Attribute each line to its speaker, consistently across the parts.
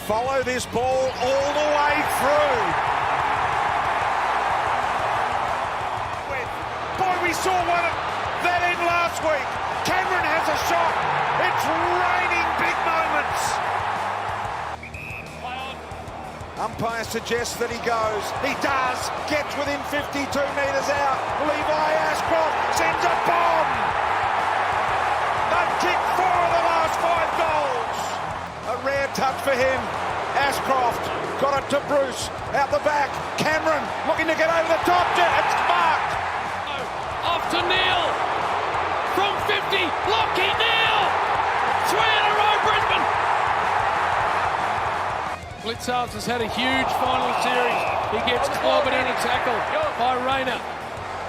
Speaker 1: follow this ball all the way through. Boy, we saw one of that in last week. Cameron has a shot. It's raining big moments. Umpire suggests that he goes. He does. Gets within 52 metres out. Levi Ashcroft sends a bomb. They've kicked 4 of the last 5 goals. A rare touch for him. Ashcroft got it to Bruce. Out the back. Cameron looking to get over the top. It's marked.
Speaker 2: Off to Neil. From 50. Lockie Neil. 3 in a row, Brisbane. Blitzards has had a huge final series. He gets clobbered in a tackle by Rayner.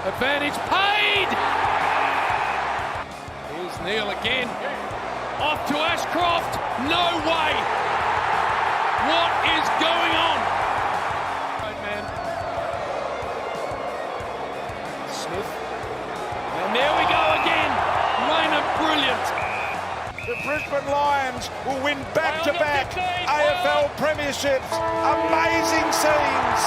Speaker 2: Advantage paid. Here's Neil again. Off to Ashcroft. No way. What is going on? Right, man. Smith. And there we go again. Rayner, brilliant.
Speaker 1: The Brisbane Lions will win back-to-back AFL premierships. Amazing scenes.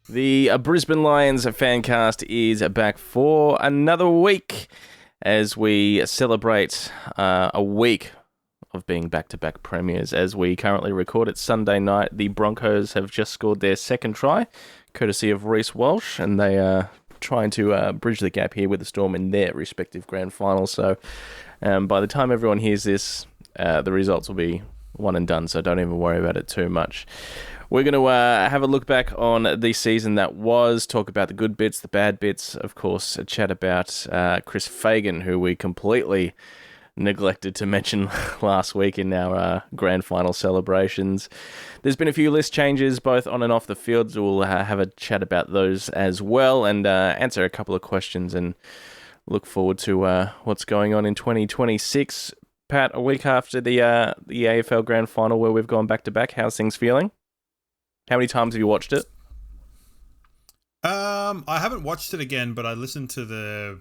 Speaker 3: The Brisbane Lions fancast is back for another week as we celebrate a week of being back-to-back premiers. As we currently record it Sunday night, the Broncos have just scored their second try, courtesy of Reece Walsh, and they are trying to bridge the gap here with the Storm in their respective grand finals. So by the time everyone hears this, the results will be one and done, so don't even worry about it too much. We're going to have a look back on the season that was, talk about the good bits, the bad bits, of course, a chat about Chris Fagan, who we completely neglected to mention last week in our grand final celebrations. There's been a few list changes both on and off the field, so we'll have a chat about those as well and answer a couple of questions and look forward to what's going on in 2026. Pat, a week after the AFL grand final where we've gone back to back, how's things feeling? How many times have you watched it?
Speaker 4: I haven't watched it again, but I listened to the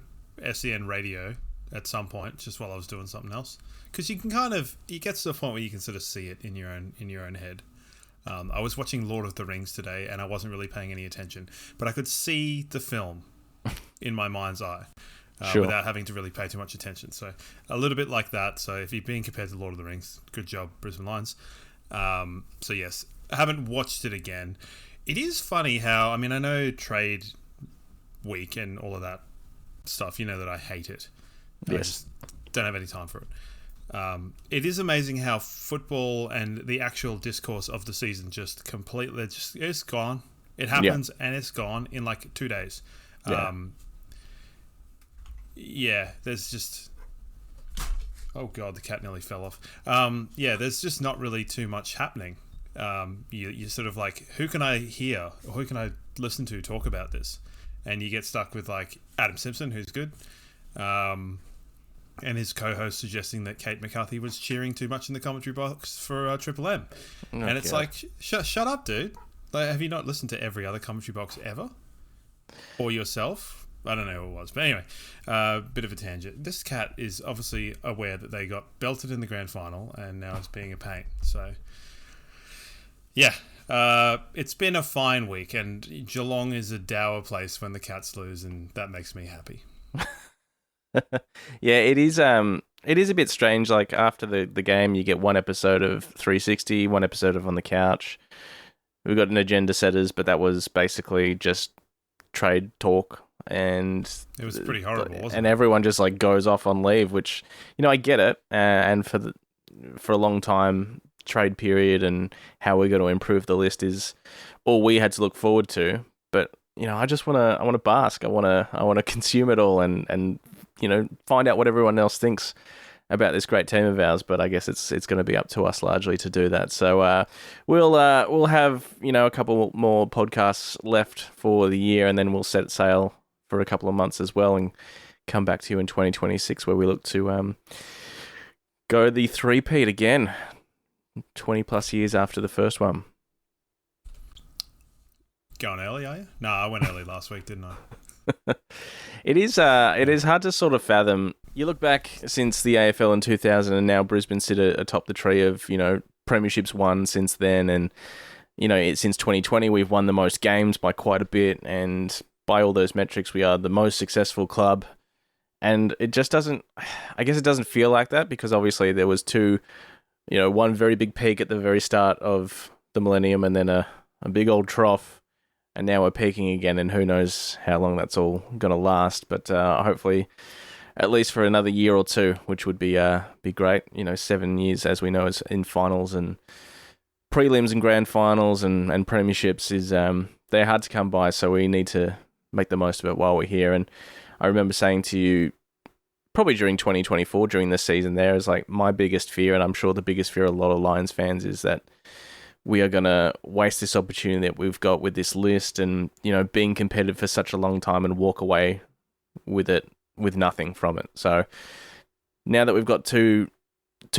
Speaker 4: SEN radio at some point, just while I was doing something else, because you can it gets to the point where you can sort of see it in your own head. I was watching Lord of the Rings today, and I wasn't really paying any attention, but I could see the film in my mind's eye without having to really pay too much attention. So a little bit like that. So if you're being compared to Lord of the Rings, good job, Brisbane Lions. So yes, I haven't watched it again. It is funny how, I know trade week and all of that stuff, you know that I hate it. Yes. I just don't have any time for it. It is amazing how football and the actual discourse of the season just completely, it's gone. It happens and it's gone in like 2 days. There's just... Oh God, the cat nearly fell off. There's just not really too much happening. You're sort of like, who can I hear or who can I listen to talk about this? And you get stuck with like Adam Simpson, who's good. And his co-host suggesting that Kate McCarthy was cheering too much in the commentary box for Triple M. And it's like, shut up, dude. Like, have you not listened to every other commentary box ever? Or yourself? I don't know who it was. But anyway, bit of a tangent. This cat is obviously aware that they got belted in the grand final and now it's being a pain. So, yeah. It's been a fine week, and Geelong is a dour place when the Cats lose, and that makes me happy.
Speaker 3: Yeah, it is a bit strange. Like, after the game, you get one episode of 360, one episode of On the Couch. We've got an agenda setters, but that was basically just trade talk. And
Speaker 4: it was pretty horrible, wasn't it?
Speaker 3: And everyone just like goes off on leave, which, I get it. And for a long time, trade period and how we're going to improve the list is all we had to look forward to. But I just want to bask. I want to consume it all and find out what everyone else thinks about this great team of ours. But I guess it's going to be up to us largely to do that. So we'll have a couple more podcasts left for the year, and then we'll set sail for a couple of months as well, and come back to you in 2026 where we look to go the three-peat again, 20 plus years after the first one.
Speaker 4: Going early, are you? No, I went early last week, didn't I?
Speaker 3: It is hard to sort of fathom. You look back since the AFL in 2000, and now Brisbane sit atop the tree of, premierships won since then, and since 2020 we've won the most games by quite a bit, and by all those metrics we are the most successful club. And it just doesn't, I guess it doesn't feel like that, because obviously there was one very big peak at the very start of the millennium, and then a big old trough, and now we're peaking again, and who knows how long that's all going to last. But hopefully at least for another year or two, which would be great. 7 years, as we know, is in finals and prelims and grand finals and premierships is they're hard to come by, so we need to make the most of it while we're here. And I remember saying to you, probably during 2024, during this season there, is like my biggest fear, and I'm sure the biggest fear of a lot of Lions fans, is that we are going to waste this opportunity that we've got with this list and, being competitive for such a long time and walk away with it, with nothing from it. So now that we've got two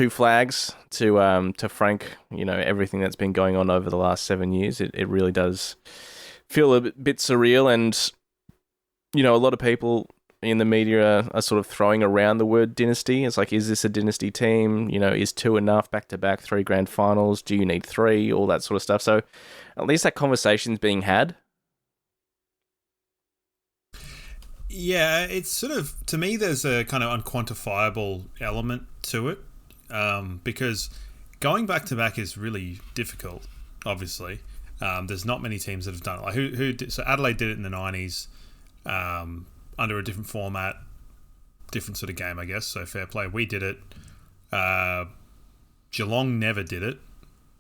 Speaker 3: flags to frank, everything that's been going on over the last 7 years, it really does feel a bit surreal. And, a lot of people in the media are sort of throwing around the word dynasty. It's like, is this a dynasty team? Is 2 enough? Back-to-back 3 grand finals? Do you need 3? All that sort of stuff. So at least that conversation's being had.
Speaker 4: Yeah, it's sort of, to me, there's a kind of unquantifiable element to it, because going back-to-back is really difficult, obviously. There's not many teams that have done it. Like so Adelaide did it in the 90s, under a different format, different sort of game, I guess. So fair play. We did it. Geelong never did it.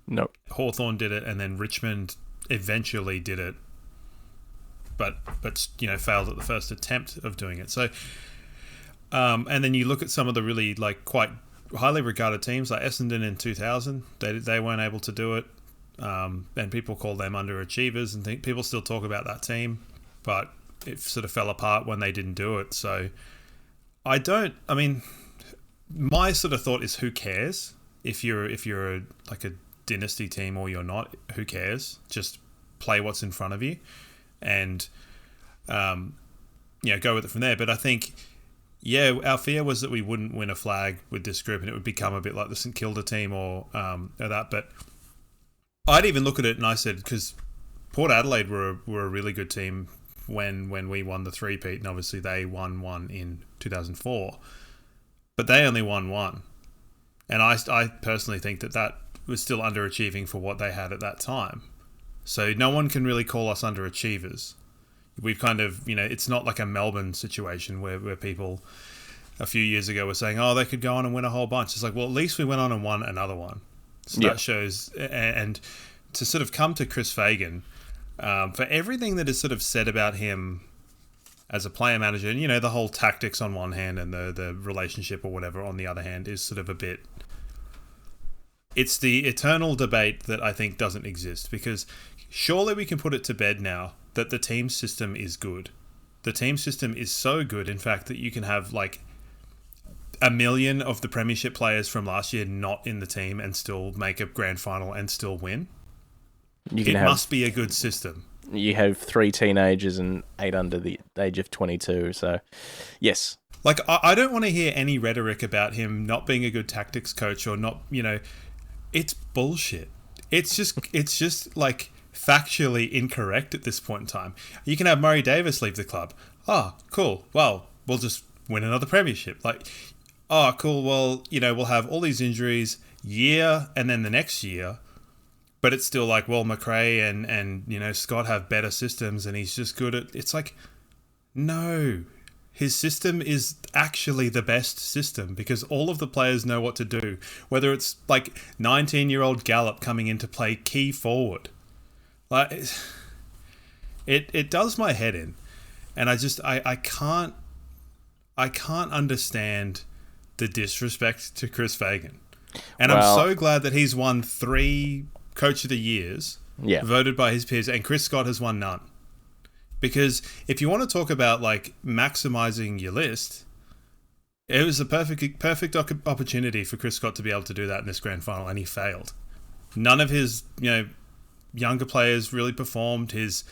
Speaker 3: Nope.
Speaker 4: Hawthorn did it, and then Richmond eventually did it, but failed at the first attempt of doing it. So, and then you look at some of the really quite highly regarded teams like Essendon in 2000. They weren't able to do it, and people call them underachievers, and people still talk about that team, but it sort of fell apart when they didn't do it. So my sort of thought is, who cares if you're a dynasty team or you're not? Who cares? Just play what's in front of you and go with it from there. But I think our fear was that we wouldn't win a flag with this group and it would become a bit like the St Kilda team or that. But I'd even look at it and I said, because Port Adelaide were a really good team when we won the three-peat, and obviously they won one in 2004, but they only won one, and I personally think that was still underachieving for what they had at that time. So no one can really call us underachievers. We've kind of, it's not like a Melbourne situation where people a few years ago were saying, oh, they could go on and win a whole bunch. It's like, well, at least we went on and won another one. So that shows, and to sort of come to Chris Fagan, for everything that is sort of said about him as a player manager, and the whole tactics on one hand and the relationship or whatever on the other hand is sort of a bit, it's the eternal debate that I think doesn't exist, because surely we can put it to bed now that the team system is good. The team system is so good, in fact, that you can have 1 million of the premiership players from last year not in the team and still make a grand final and still win. It must be a good system.
Speaker 3: You have 3 teenagers and 8 under the age of 22. So, yes.
Speaker 4: I don't want to hear any rhetoric about him not being a good tactics coach or not, it's bullshit. It's just factually incorrect at this point in time. You can have Murray Davis leave the club. Oh, cool. Well, we'll just win another premiership. Oh, cool. Well, we'll have all these injuries year and then the next year. But it's still McRae and Scott have better systems and he's just good at... It's no. His system is actually the best system because all of the players know what to do. Whether it's 19-year-old Gallup coming in to play key forward. It does my head in. And I can't understand the disrespect to Chris Fagan. And I'm so glad that he's won 3... Coach of the Years, voted by his peers, and Chris Scott has won none. Because if you want to talk about maximizing your list, it was a perfect opportunity for Chris Scott to be able to do that in this grand final, and he failed. None of his younger players really performed. His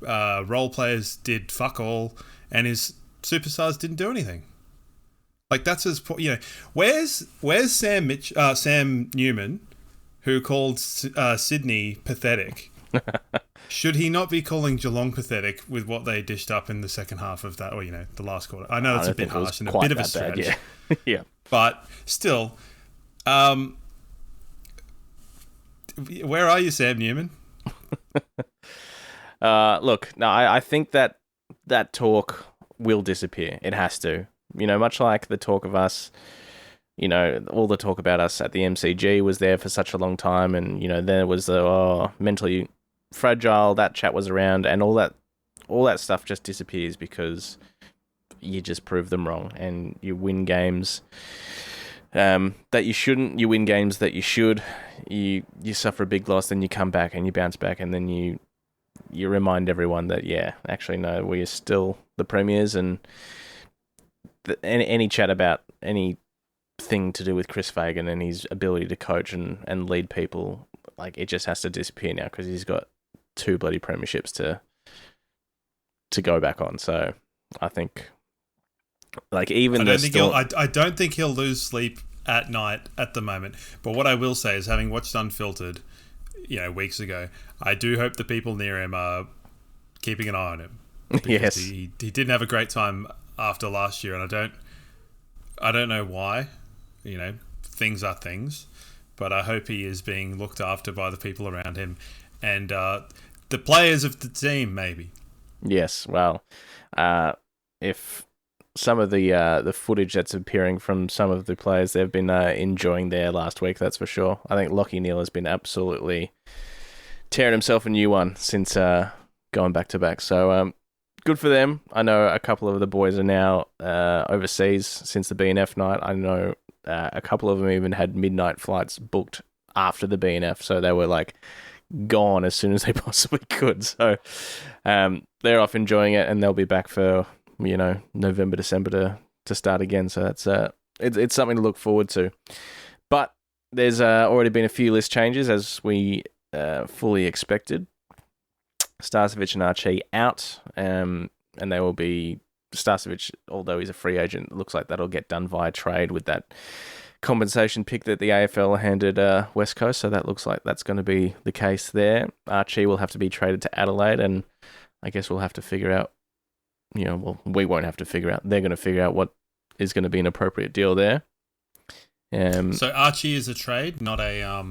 Speaker 4: role players did fuck all, and his superstars didn't do anything. Like that's his point. Where's Sam Newman, who called Sydney pathetic? Should he not be calling Geelong pathetic with what they dished up in the second half of that, or the last quarter? I know that's a bit harsh and a bit of a stretch.
Speaker 3: Yeah. Yeah.
Speaker 4: But still, where are you, Sam Newman?
Speaker 3: Look, no, I think that talk will disappear. It has to. Much like the talk of us, all the talk about us at the MCG was there for such a long time, and there was the mentally fragile, that chat was around, and all that stuff just disappears because you just prove them wrong, and you win games that you shouldn't. You win games that you should. You suffer a big loss, then you come back and you bounce back, and then you remind everyone that actually no, we are still the premiers, and any chat about anything to do with Chris Fagan and his ability to coach and lead people, like, it just has to disappear now because he's got 2 bloody premierships to go back on. So I think, like, even
Speaker 4: I don't think he'll lose sleep at night at the moment. But what I will say is, having watched Unfiltered, weeks ago, I do hope the people near him are keeping an eye on him.
Speaker 3: Yes,
Speaker 4: he didn't have a great time after last year, and I don't know why. Things are things, but I hope he is being looked after by the people around him and the players of the team, maybe.
Speaker 3: Yes, well, if some of the footage that's appearing from some of the players, they've been enjoying their last week, that's for sure. I think Lachie Neale has been absolutely tearing himself a new one since going back to back. So good for them. I know a couple of the boys are now overseas since the BNF night. I know a couple of them even had midnight flights booked after the BNF, so they were like gone as soon as they possibly could. So they're off enjoying it, and they'll be back for November, December to start again. So that's it's something to look forward to. But there's already been a few list changes, as we fully expected. Starcevic and Archie out, and they will be Starcevic, although he's a free agent, looks like that'll get done via trade with that compensation pick that the AFL handed West Coast, so that looks like that's going to be the case there. Archie will have to be traded to Adelaide, and I guess we'll have to figure out, we won't have to figure out, they're going to figure out what is going to be an appropriate deal there.
Speaker 4: So Archie is a trade, not a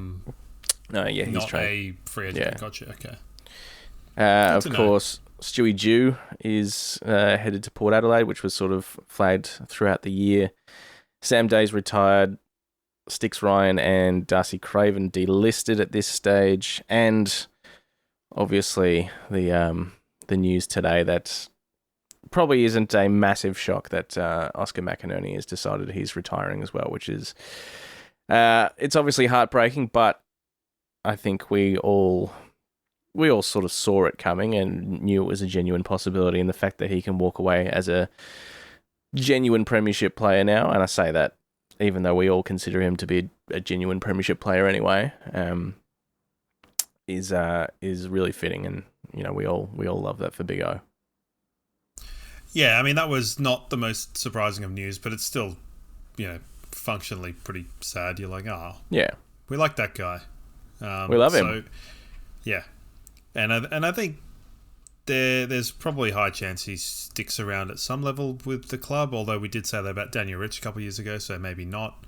Speaker 3: no, yeah, he's
Speaker 4: not
Speaker 3: trade.
Speaker 4: A free agent.
Speaker 3: Yeah.
Speaker 4: Gotcha. Okay.
Speaker 3: Of course, Stewie Dew is headed to Port Adelaide, which was sort of flagged throughout the year. Sam Day's retired. Styx Ryan and Darcy Craven delisted at this stage, and obviously the news today that probably isn't a massive shock that Oscar McInerney has decided he's retiring as well, which is it's obviously heartbreaking, but I think we all sort of saw it coming and knew it was a genuine possibility, and the fact that he can walk away as a genuine premiership player now, and I say that even though we all consider him to be a genuine premiership player anyway, is really fitting, and we all love that for Big O.
Speaker 4: Yeah, I mean, that was not the most surprising of news, but it's still, functionally pretty sad. You're like,
Speaker 3: yeah,
Speaker 4: we like that guy.
Speaker 3: We love him.
Speaker 4: So, yeah. And I think there's probably a high chance he sticks around at some level with the club, although we did say that about Daniel Rich a couple of years ago, so maybe not.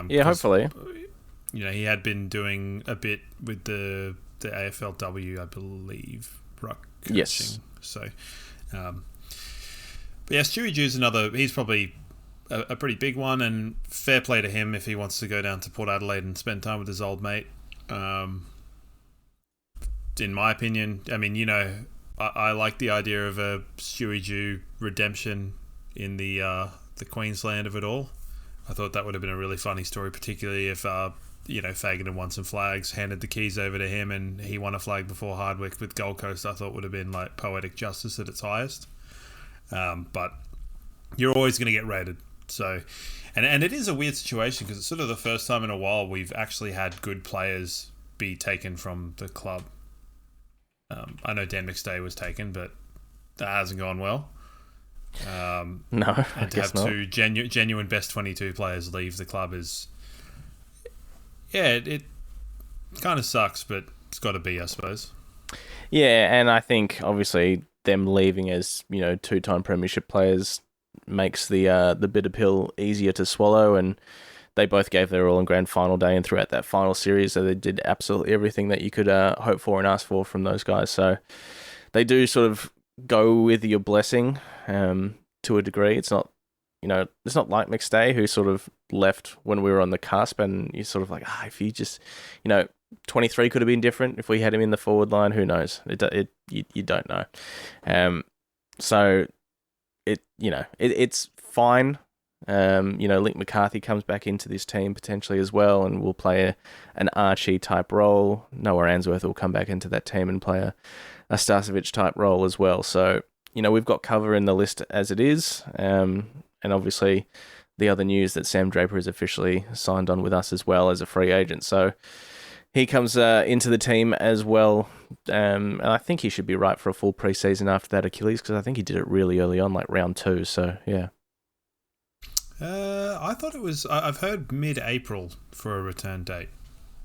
Speaker 3: Yeah, hopefully.
Speaker 4: He had been doing a bit with the AFLW, I believe, ruck coaching.
Speaker 3: Yes.
Speaker 4: So, but yeah, Stewie Dew's he's probably a pretty big one, and fair play to him if he wants to go down to Port Adelaide and spend time with his old mate. In my opinion, I mean, I like the idea of a Stewie Dew redemption in the Queensland of it all. I thought that would have been a really funny story, particularly if Fagan had won some flags, handed the keys over to him, and he won a flag before Hardwick with Gold Coast. I thought would have been like poetic justice at its highest. But you're always going to get rated. So, and it is a weird situation because it's sort of the first time in a while we've actually had good players be taken from the club. I know Dan McStay was taken, but that hasn't gone well.
Speaker 3: No, I
Speaker 4: And to
Speaker 3: guess
Speaker 4: have
Speaker 3: not.
Speaker 4: two genuine best 22 players leave the club is, it kind of sucks, but it's got to be, I suppose.
Speaker 3: Yeah, and I think obviously them leaving as, you know, two-time premiership players makes the bitter pill easier to swallow, and they both gave their all on grand final day and throughout that final series, so they did absolutely everything that you could hope for and ask for from those guys. So they do sort of go with your blessing to a degree. It's not, you know, it's not like McStay, who sort of left when we were on the cusp, and you're sort of like, if you just, you know, 23 could have been different if we had him in the forward line. Who knows? You don't know. So it's fine. You know, Link McCarthy comes back into this team potentially as well, and will play an Archie type role. Noah Answorth will come back into that team and play a Starcevic type role as well. So, you know, we've got cover in the list as it is. And obviously the other news that Sam Draper is officially signed on with us as well as a free agent. So he comes into the team as well. And I think he should be right for a full preseason after that Achilles, because I think he did it really early on, like round 2. So, yeah.
Speaker 4: I thought it was. I've heard mid-April for a return date.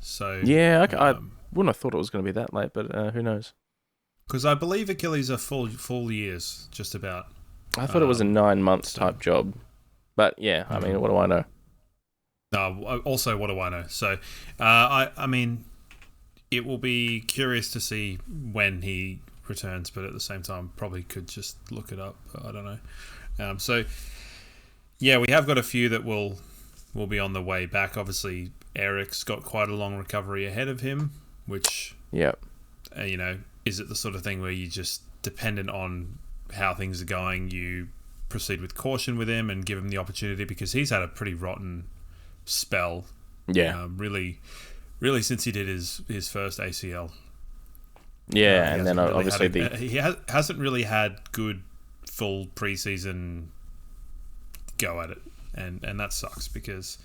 Speaker 4: So
Speaker 3: yeah, I wouldn't have thought it was going to be that late, but who knows?
Speaker 4: Because I believe Achilles are full years, just about.
Speaker 3: I thought it was a 9 months type job, but yeah, I mean, what do I know?
Speaker 4: Also, what do I know? So, I mean, it will be curious to see when he returns, but at the same time, probably could just look it up. I don't know. So. Yeah, we have got a few that will be on the way back. Obviously, Eric's got quite a long recovery ahead of him, which, you know, is it the sort of thing where you just dependent on how things are going, you proceed with caution with him and give him the opportunity, because he's had a pretty rotten spell.
Speaker 3: Yeah.
Speaker 4: Really since he did his first ACL.
Speaker 3: Yeah, and then
Speaker 4: really
Speaker 3: obviously
Speaker 4: he hasn't really had good full preseason go at it, and that sucks, because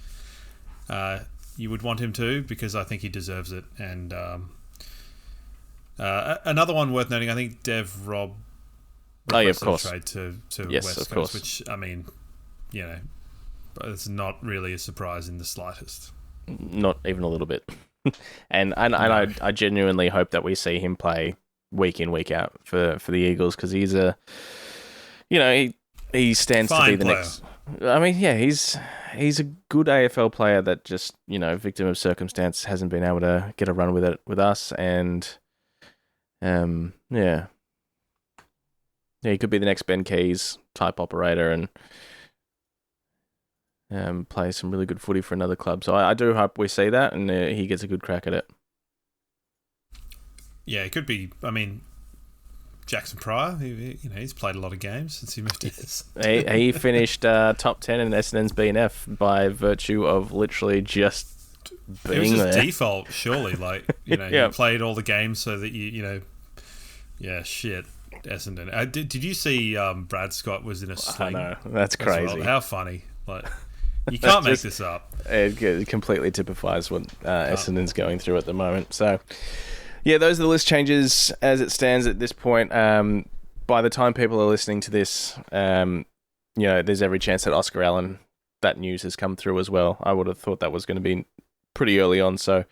Speaker 4: you would want him to, because I think he deserves it. And another one worth noting, I think Dev Rob requested a trade to West Coast, which, I mean, you know, it's not really a surprise in the slightest.
Speaker 3: Not even a little bit. and I genuinely hope that we see him play week in, week out for the Eagles, because he's he stands to be the next. I mean, yeah, he's a good AFL player that just, you know, victim of circumstance, hasn't been able to get a run with it with us, and yeah, he could be the next Ben Keys type operator and play some really good footy for another club. So I do hope we see that, and he gets a good crack at it.
Speaker 4: Yeah, it could be. I mean, Jackson Pryor, he's played a lot of games since he moved here.
Speaker 3: He finished top 10 in Essendon's BNF by virtue of literally just being there. It was just
Speaker 4: default, surely. Like, you played all the games so that yeah, shit, Essendon. Did you see Brad Scott was in a sling?
Speaker 3: I know, that's crazy.
Speaker 4: Well? How funny. Like, you can't make this up.
Speaker 3: It completely typifies what Essendon's going through at the moment. So, yeah, those are the list changes as it stands at this point. By the time people are listening to this, there's every chance that Oscar Allen, that news has come through as well. I would have thought that was going to be pretty early on, so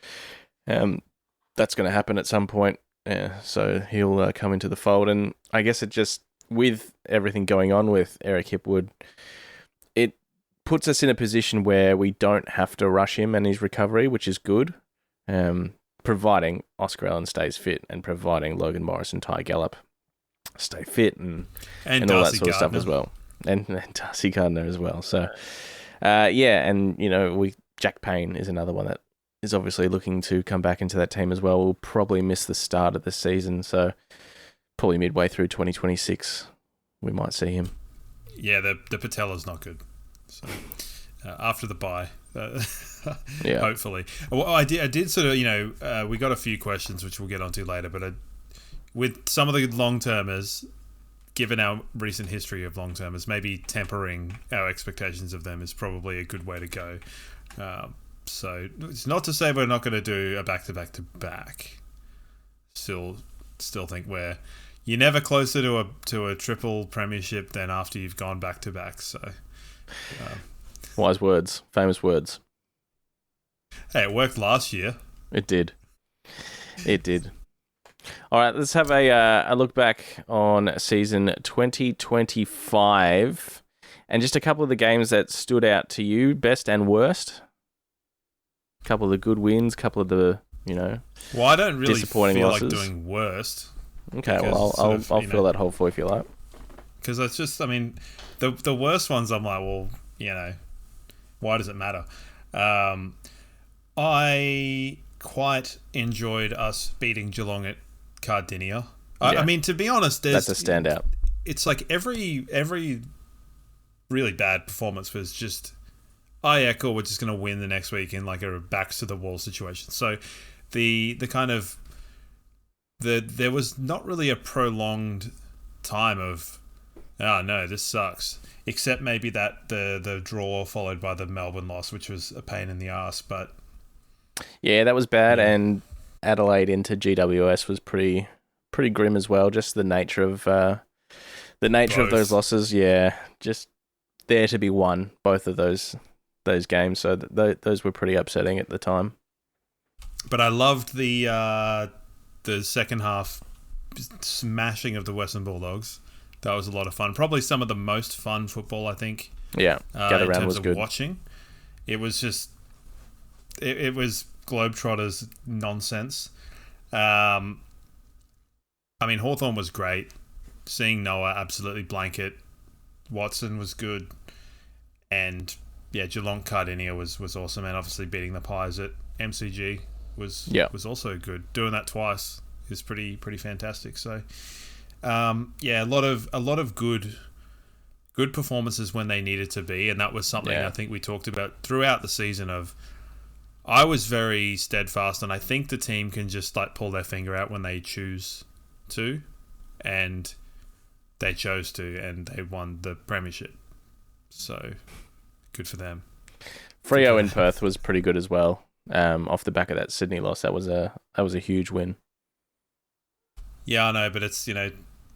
Speaker 3: that's going to happen at some point. So he'll come into the fold, and I guess it just, with everything going on with Eric Hipwood, it puts us in a position where we don't have to rush him and his recovery, which is good. Providing Oscar Allen stays fit, and providing Logan Morris and Ty Gallup stay fit, and all that sort of stuff as well, and Darcy Gardner as well. So, Jack Payne is another one that is obviously looking to come back into that team as well. We'll probably miss the start of the season, so probably midway through 2026, we might see him.
Speaker 4: Yeah, the patella's not good. So after the bye.
Speaker 3: Yeah.
Speaker 4: Hopefully. Well, I did sort of, we got a few questions which we'll get onto later, but with some of the long-termers, given our recent history of long-termers, maybe tempering our expectations of them is probably a good way to go. So it's not to say we're not going to do a back-to-back-to-back. Still think we're, you're never closer to a triple premiership than after you've gone back to back. So,
Speaker 3: wise words, famous words.
Speaker 4: Hey, it worked last year.
Speaker 3: It did. It did. All right, let's have a look back on season 2025 and just a couple of the games that stood out to you, best and worst. A couple of the good wins, a couple of the,
Speaker 4: Well, I don't really
Speaker 3: disappointing
Speaker 4: feel
Speaker 3: losses.
Speaker 4: like doing worst.
Speaker 3: Okay, well, I'll fill that hole for you if you like.
Speaker 4: Because it's just, I mean, the worst ones, I'm like, well, why does it matter? I quite enjoyed us beating Geelong at Cardinia.
Speaker 3: Yeah.
Speaker 4: I mean, to be honest,
Speaker 3: That's a standout.
Speaker 4: It's like every really bad performance was just, oh yeah, cool, we're just going to win the next week in like a backs to the wall situation. So the kind of there was not really a prolonged time of, oh no, this sucks. Except maybe that the draw followed by the Melbourne loss, which was a pain in the ass. But
Speaker 3: yeah, that was bad,
Speaker 4: Yeah.
Speaker 3: and Adelaide into GWS was pretty grim as well. Just the nature of
Speaker 4: Both.
Speaker 3: those losses. Yeah, just there to be won both of those games. So those were pretty upsetting at the time.
Speaker 4: But I loved the second half smashing of the Western Bulldogs. That was a lot of fun. Probably some of the most fun football, I think.
Speaker 3: Yeah, Gather
Speaker 4: in
Speaker 3: Round
Speaker 4: terms
Speaker 3: was
Speaker 4: of
Speaker 3: good.
Speaker 4: watching. It was just, it was Globetrotters nonsense. I mean, Hawthorn was great. Seeing Noah absolutely blanket. Watson was good. And yeah, Geelong Cardinia was awesome. And obviously beating the Pies at MCG was also good. Doing that twice is pretty fantastic. So yeah, a lot of good performances when they needed to be, and that was something I think we talked about throughout the season. I was very steadfast, and I think the team can just like pull their finger out when they choose to, and they chose to, and they won the premiership. So good for them.
Speaker 3: Freo in Perth was pretty good as well. Off the back of that Sydney loss, that was a huge win.
Speaker 4: Yeah, I know, but it's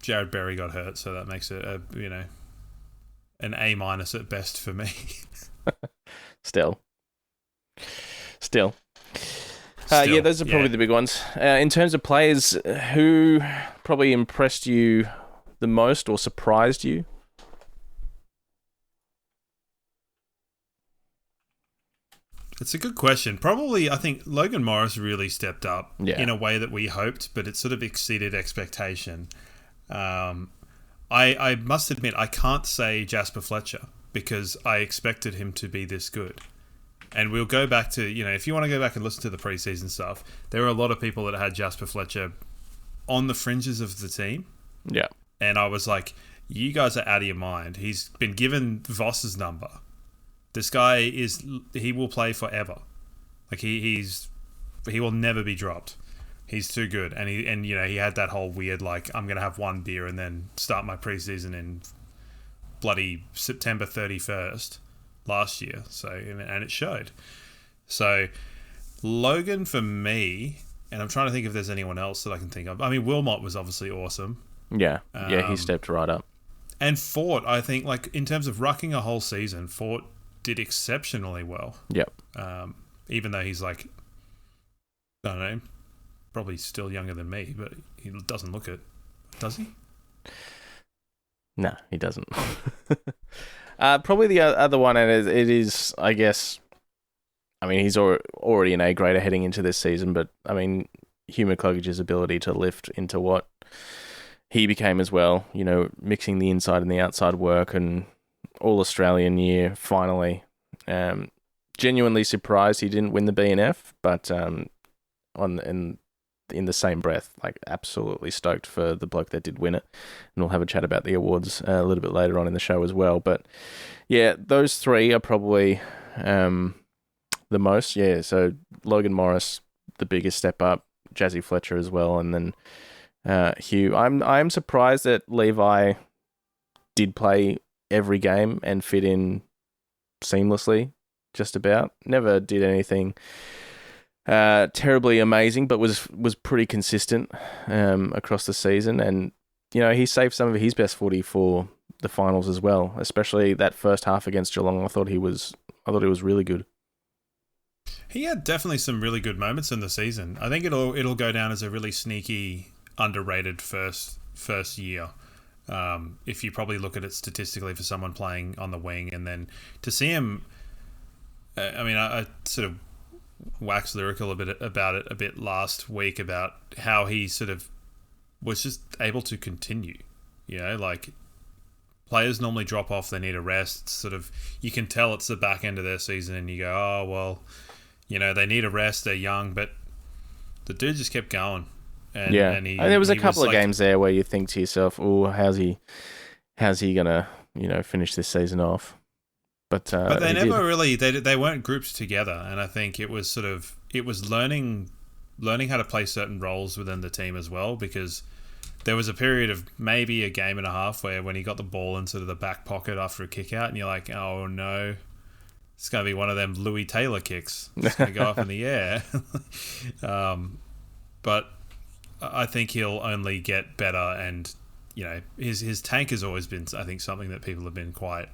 Speaker 4: Jared Berry got hurt, so that makes it an A- at best for me.
Speaker 3: Still. Yeah, those are probably the big ones. In terms of players, who probably impressed you the most or surprised you?
Speaker 4: It's a good question. Probably, I think Logan Morris really stepped up
Speaker 3: Yeah.
Speaker 4: in a way that we hoped, but it sort of exceeded expectation. I must admit, I can't say Jasper Fletcher because I expected him to be this good. And we'll go back to, if you want to go back and listen to the preseason stuff, there were a lot of people that had Jasper Fletcher on the fringes of the team.
Speaker 3: Yeah.
Speaker 4: And I was like, you guys are out of your mind. He's been given Voss's number. This guy he will play forever. Like he will never be dropped. He's too good. And he had that whole weird, like, I'm going to have one beer and then start my preseason in bloody September 31st last year. So, and it showed. So Logan for me, and I'm trying to think if there's anyone else that I can think of. I mean, Wilmot was obviously awesome.
Speaker 3: Yeah. He stepped right up.
Speaker 4: And Fort, I think, like, in terms of rucking a whole season, Fort did exceptionally well.
Speaker 3: Yep.
Speaker 4: Even though he's like, I don't know, probably still younger than me, but he doesn't look it. Does he?
Speaker 3: No, he doesn't. Probably the other one, and it is, I guess, I mean, he's already an A-grader heading into this season, but, I mean, Hugh McCluggage's ability to lift into what he became as well, mixing the inside and the outside work, and All-Australian year, finally. Genuinely surprised he didn't win the BNF, but in the same breath, like, absolutely stoked for the bloke that did win it. And we'll have a chat about the awards a little bit later on in the show as well. But yeah, those three are probably the most. Yeah, so Logan Morris, the biggest step up, Jazzy Fletcher as well, and then Hugh. I'm surprised that Levi did play every game and fit in seamlessly, just about. Never did anything terribly amazing, but was pretty consistent across the season. And he saved some of his best footy for the finals as well, especially that first half against Geelong. I thought he was really good.
Speaker 4: He had definitely some really good moments in the season. I think it'll go down as a really sneaky, underrated first year. If you probably look at it statistically for someone playing on the wing, and then to see him, I sort of waxed lyrical about it a bit last week about how he sort of was just able to continue. Like players normally drop off, they need a rest. It's sort of, you can tell it's the back end of their season, and you go, oh well, they need a rest. They're young, but the dude just kept going. And
Speaker 3: there was a couple of games there where you think to yourself, "Oh, how's he gonna finish this season off?" But
Speaker 4: they never really they weren't grouped together, and I think it was learning how to play certain roles within the team as well, because there was a period of maybe a game and a half where when he got the ball into the back pocket after a kick out, and you're like, oh no, it's going to be one of them Louis Taylor kicks. It's going to go up in the air. But I think he'll only get better, and his tank has always been, I think, something that people have been quite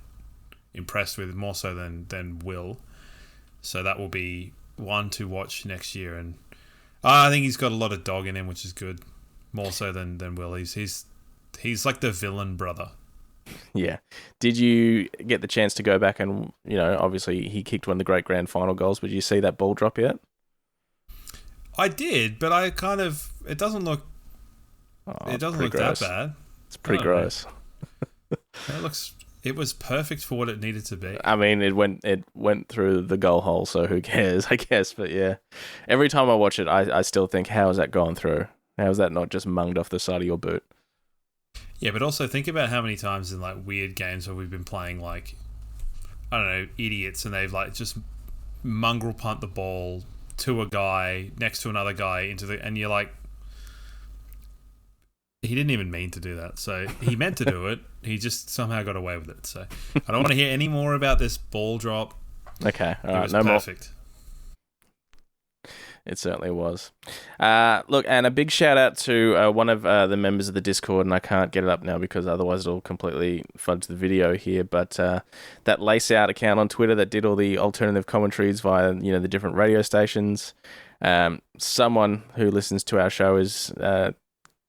Speaker 4: impressed with, more so than Will. So that will be one to watch next year, and I think he's got a lot of dog in him, which is good, more so than Will. He's like the villain brother.
Speaker 3: Yeah. Did you get the chance to go back and obviously he kicked one of the great grand final goals, but did you see that ball drop yet?
Speaker 4: I did, but it doesn't look
Speaker 3: gross.
Speaker 4: that bad.
Speaker 3: It's pretty gross.
Speaker 4: It was perfect for what it needed to be.
Speaker 3: I mean, it went through the goal hole, so who cares, I guess. But yeah, every time I watch it, I still think, how has that gone through? How is that not just munged off the side of your boot?
Speaker 4: Yeah, but also think about how many times in like weird games where we've been playing like, I don't know, idiots, and they've like just mongrel punt the ball to a guy next to another guy and you're like, he didn't even mean to do that. So he meant to do it. He just somehow got away with it. So I don't want to hear any more about this ball drop.
Speaker 3: Okay, all
Speaker 4: right,
Speaker 3: it
Speaker 4: was
Speaker 3: no
Speaker 4: perfect.
Speaker 3: More. It certainly was. Look, and a big shout out to one of the members of the Discord, and I can't get it up now because otherwise it'll completely fudge the video here, but that Lace Out account on Twitter that did all the alternative commentaries via the different radio stations. Someone who listens to our show has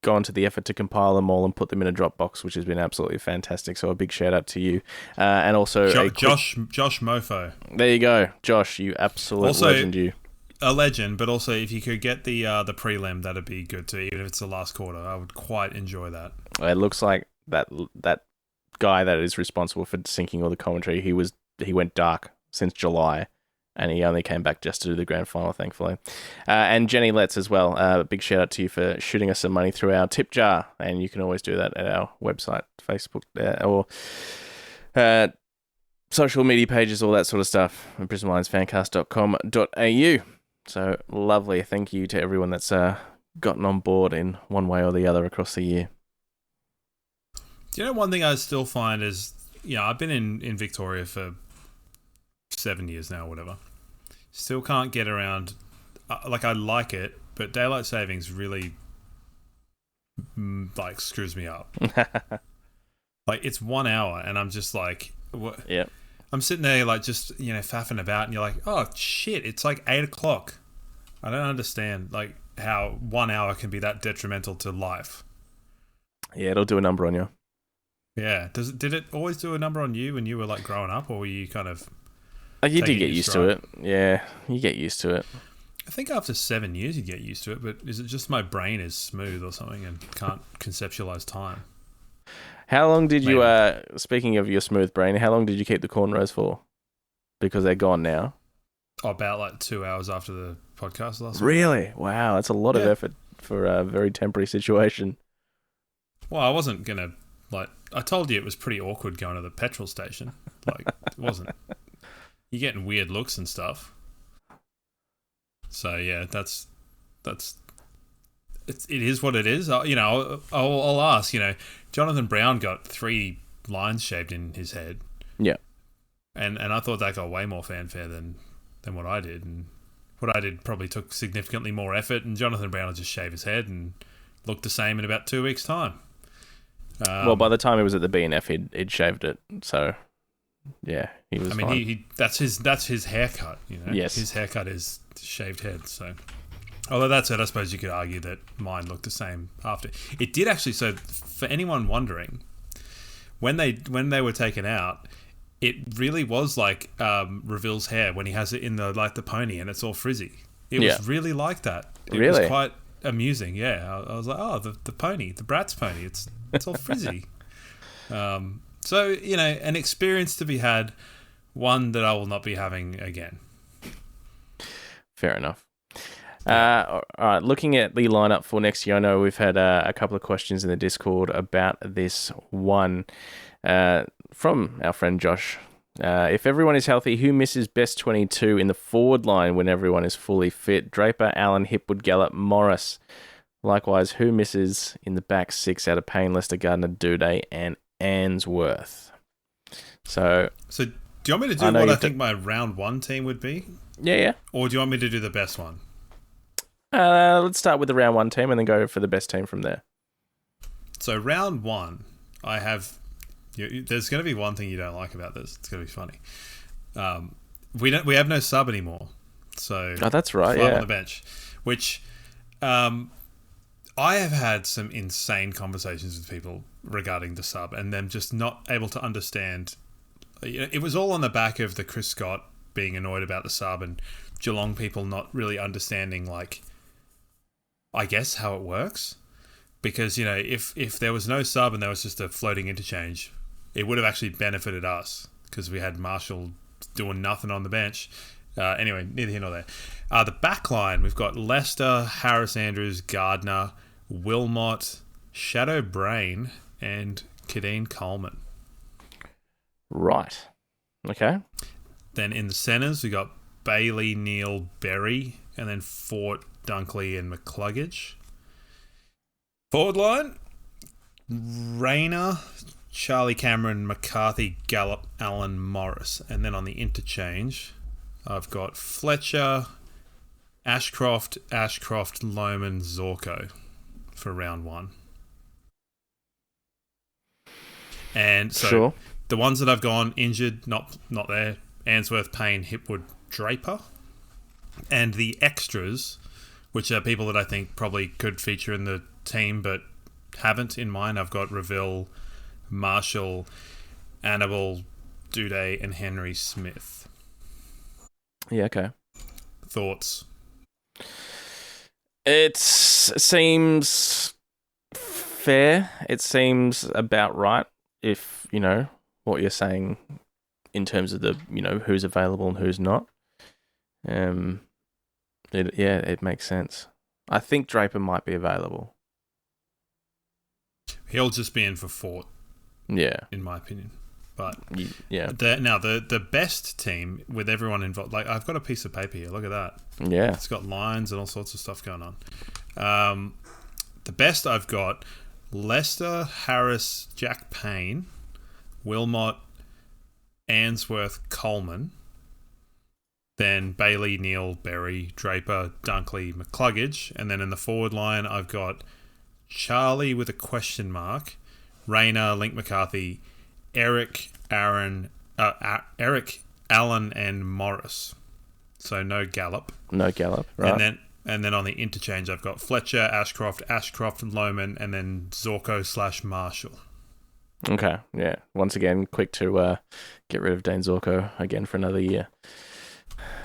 Speaker 3: gone to the effort to compile them all and put them in a Dropbox, which has been absolutely fantastic. So a big shout out to you, and also
Speaker 4: Josh Mofo.
Speaker 3: There you go, Josh. You absolute legend. You.
Speaker 4: A legend, but also if you could get the prelim, that'd be good too. Even if it's the last quarter, I would quite enjoy that.
Speaker 3: It looks like that guy that is responsible for syncing all the commentary. He went dark since July, and he only came back just to do the grand final, thankfully. And Jenny Letts as well. Big shout out to you for shooting us some money through our tip jar, and you can always do that at our website, Facebook, or social media pages, all that sort of stuff. BrisbaneLionsFancast.com.au. So lovely. Thank you to everyone that's gotten on board in one way or the other across the year.
Speaker 4: One thing I still find is, I've been in Victoria for 7 years now, or whatever. Still can't get around. I like it, but daylight savings really screws me up. It's 1 hour, and I'm just like, what?
Speaker 3: Yep.
Speaker 4: I'm sitting there just faffing about, and you're like, oh shit, it's 8 o'clock. I don't understand how 1 hour can be that detrimental to life.
Speaker 3: Yeah, it'll do a number on you.
Speaker 4: Yeah. Did it always do a number on you when you were growing up, or were you kind of?
Speaker 3: You did get used to it. Yeah, you get used to it.
Speaker 4: I think after 7 years you get used to it, but is it just my brain is smooth or something and can't conceptualize time?
Speaker 3: How long did you, speaking of your smooth brain, how long did you keep the cornrows for? Because they're gone now.
Speaker 4: About 2 hours after the podcast last week.
Speaker 3: Really? Wow, that's a lot of effort for a very temporary situation.
Speaker 4: Well, I wasn't going to, I told you it was pretty awkward going to the petrol station. It wasn't. You're getting weird looks and stuff. So, yeah, it is what it is. I'll ask, Jonathan Brown got 3 lines shaved in his head.
Speaker 3: Yeah.
Speaker 4: And I thought that got way more fanfare than what I did. And what I did probably took significantly more effort, and Jonathan Brown will just shave his head and look the same in about 2 weeks' time.
Speaker 3: Well, by the time he was at the BNF, he'd shaved it. So, yeah, he was fine.
Speaker 4: He that's his haircut. You know,
Speaker 3: yes,
Speaker 4: his haircut is shaved head. So, although that said, I suppose you could argue that mine looked the same after. It did actually. So, for anyone wondering, when they were taken out, it really was like Reville's hair when he has it in the pony and it's all frizzy. It was really like that. It was quite amusing. Yeah, I was like, oh, the pony, the Bratz pony. It's all frizzy. So, you know, an experience to be had, one that I will not be having again.
Speaker 3: Fair enough. All right, looking at the lineup for next year, I know we've had a couple of questions in the Discord about this one from our friend Josh. If everyone is healthy, who misses best 22 in the forward line when everyone is fully fit? Draper, Allen, Hipwood, Gallup, Morris. Likewise, who misses in the back six out of Payne, Lester, Gardner, Duday, and Answorth? So
Speaker 4: do you want me to do what I think my round one team would be?
Speaker 3: Yeah.
Speaker 4: Or do you want me to do the best one?
Speaker 3: Let's start with the round one team and then go for the best team from there.
Speaker 4: So round one, I have... There's going to be one thing you don't like about this. It's going to be funny. We have no sub anymore. So
Speaker 3: that's right.
Speaker 4: On the bench, which I have had some insane conversations with people regarding the sub and them just not able to understand. It was all on the back of the Chris Scott being annoyed about the sub and Geelong people not really understanding, like, I guess how it works. Because, you know, if there was no sub and there was just a floating interchange, it would have actually benefited us because we had Marshall doing nothing on the bench. Anyway, neither here nor there. The back line, we've got Lester, Harris Andrews, Gardner, Wilmot, Shadow Brain, and Kadeen Coleman.
Speaker 3: Right. Okay.
Speaker 4: Then in the centres, we got Bailey, Neal, Berry, and then Fort, Dunkley, and McCluggage. Forward line, Rayner, Charlie Cameron, McCarthy, Gallup, Allen, Morris. And then on the interchange, I've got Fletcher, Ashcroft, Lohman, Zorko for round one. And so the ones that I've gone injured, not there, Answorth, Payne, Hipwood, Draper. And the extras, which are people that I think probably could feature in the team but haven't in mine, I've got Reville, Marshall, Annabelle, Duday, and Henry Smith.
Speaker 3: Yeah, okay.
Speaker 4: Thoughts?
Speaker 3: It seems fair. It seems about right if, you know, what you're saying in terms of the, you know, who's available and who's not. It makes sense. I think Draper might be available.
Speaker 4: He'll just be in for Fort.
Speaker 3: Yeah.
Speaker 4: In my opinion. But
Speaker 3: yeah.
Speaker 4: The best team with everyone involved, like I've got a piece of paper here, look at that.
Speaker 3: Yeah.
Speaker 4: It's got lines and all sorts of stuff going on. The best I've got Lester, Harris, Jack Payne, Wilmot, Answorth, Coleman, then Bailey, Neal, Berry, Draper, Dunkley, McCluggage, and then in the forward line I've got Charlie with a question mark, Rayner, Link McCarthy, Eric, Allen, and Morris. So no Gallup.
Speaker 3: No Gallup, right.
Speaker 4: And then on the interchange I've got Fletcher, Ashcroft, Lohman, and then Zorko / Marshall.
Speaker 3: Okay, yeah. Once again, quick to get rid of Dane Zorko again for another year.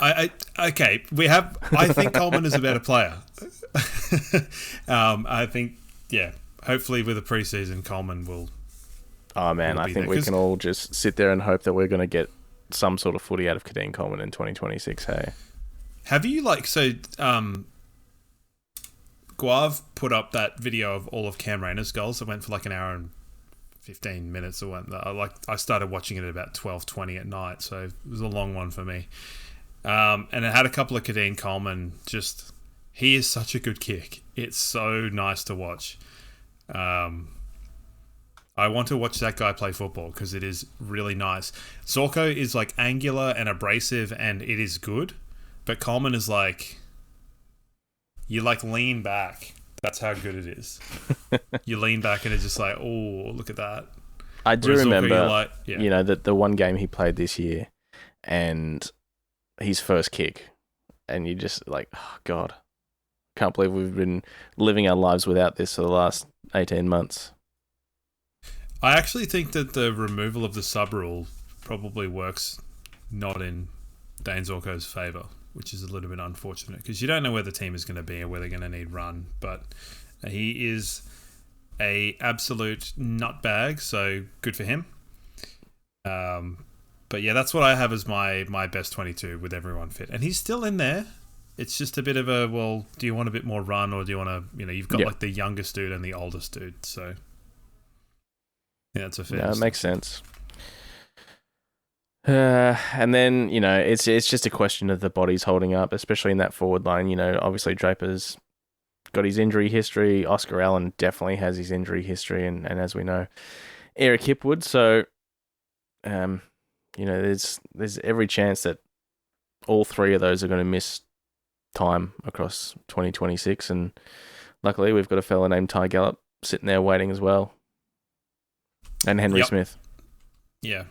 Speaker 4: Okay, I think Coleman is a better player. I think, yeah, hopefully with the preseason, Coleman will.
Speaker 3: Oh man, I think we can all just sit there and hope that we're going to get some sort of footy out of Kadeen Coleman in 2026. Hey,
Speaker 4: have you Guav put up that video of all of Cam Rayner's goals? It went for like an hour and 15 minutes or what. I started watching it at about 12:20 at night, so it was a long one for me. And it had a couple of Kadeen Coleman. Just, he is such a good kick. It's so nice to watch. I want to watch that guy play football because it is really nice. Zorko is like angular and abrasive, and it is good. But Coleman is like, you like lean back. That's how good it is. You lean back and it's just like, oh, look at that.
Speaker 3: I do
Speaker 4: Whereas
Speaker 3: remember,
Speaker 4: you're like, yeah.
Speaker 3: you know, the one game he played this year and his first kick, and you just like, oh, God, can't believe we've been living our lives without this for the last 18 months.
Speaker 4: I actually think that the removal of the sub rule probably works not in Dane Zorko's favour, which is a little bit unfortunate because you don't know where the team is going to be or where they're going to need run. But he is a absolute nutbag, so good for him. But yeah, that's what I have as my best 22 with everyone fit, and he's still in there. It's just a bit of a, well, do you want a bit more run or do you want to, you know, you've got like the youngest dude and the oldest dude, so yeah, that's a fair.
Speaker 3: No, it makes sense. And then, you know, it's just a question of the bodies holding up, especially in that forward line. You know, obviously Draper's got his injury history. Oscar Allen definitely has his injury history, and as we know, Eric Hipwood. So, you know, there's every chance that all three of those are going to miss time across 2026, and luckily we've got a fella named Ty Gallup sitting there waiting as well, and Henry Smith.
Speaker 4: Yeah.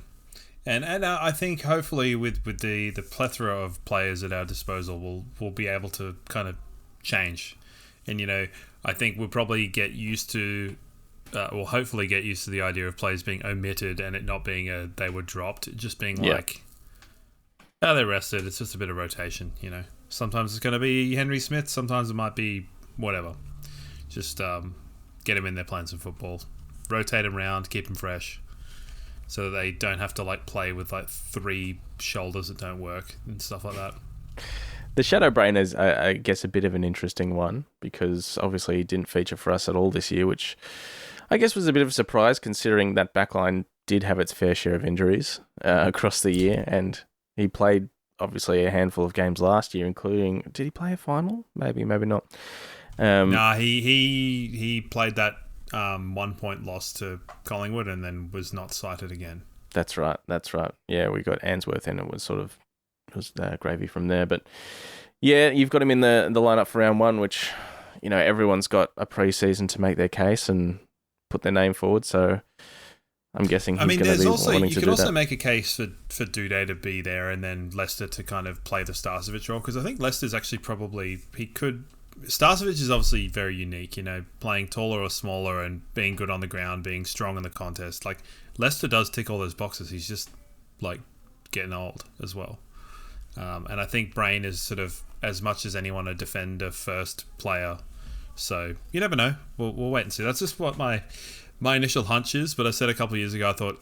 Speaker 4: And I think hopefully with the plethora of players at our disposal, we'll be able to kind of change. And, you know, I think we'll probably get used to, we'll hopefully get used to the idea of players being omitted and it not being they were dropped. It just being like, oh, they're rested. It's just a bit of rotation, you know. Sometimes it's going to be Henry Smith. Sometimes it might be whatever. Just get him in there playing some football. Rotate him around, keep him fresh. So that they don't have to like play with like 3 shoulders that don't work and stuff like that.
Speaker 3: The Shadow Brain is, I guess, a bit of an interesting one because obviously he didn't feature for us at all this year, which I guess was a bit of a surprise considering that backline did have its fair share of injuries across the year, and he played obviously a handful of games last year, including, did he play a final? Maybe not.
Speaker 4: No, he played that 1 point loss to Collingwood and then was not cited again.
Speaker 3: That's right. Yeah, we got Answorth and it was gravy from there. But yeah, you've got him in the lineup for round 1, which, you know, everyone's got a pre-season to make their case and put their name forward. So I'm guessing he's going to be wanting to do that.
Speaker 4: You could also make a case for Duday to be there and then Lester to kind of play the Starcevic role, because I think Lester's actually Starcevic is obviously very unique, you know, playing taller or smaller and being good on the ground, being strong in the contest. Like, Lester does tick all those boxes. He's just, like, getting old as well. And I think Brain is sort of, as much as anyone, a defender first player. So, you never know. We'll wait and see. That's just what my initial hunch is. But I said a couple of years ago, I thought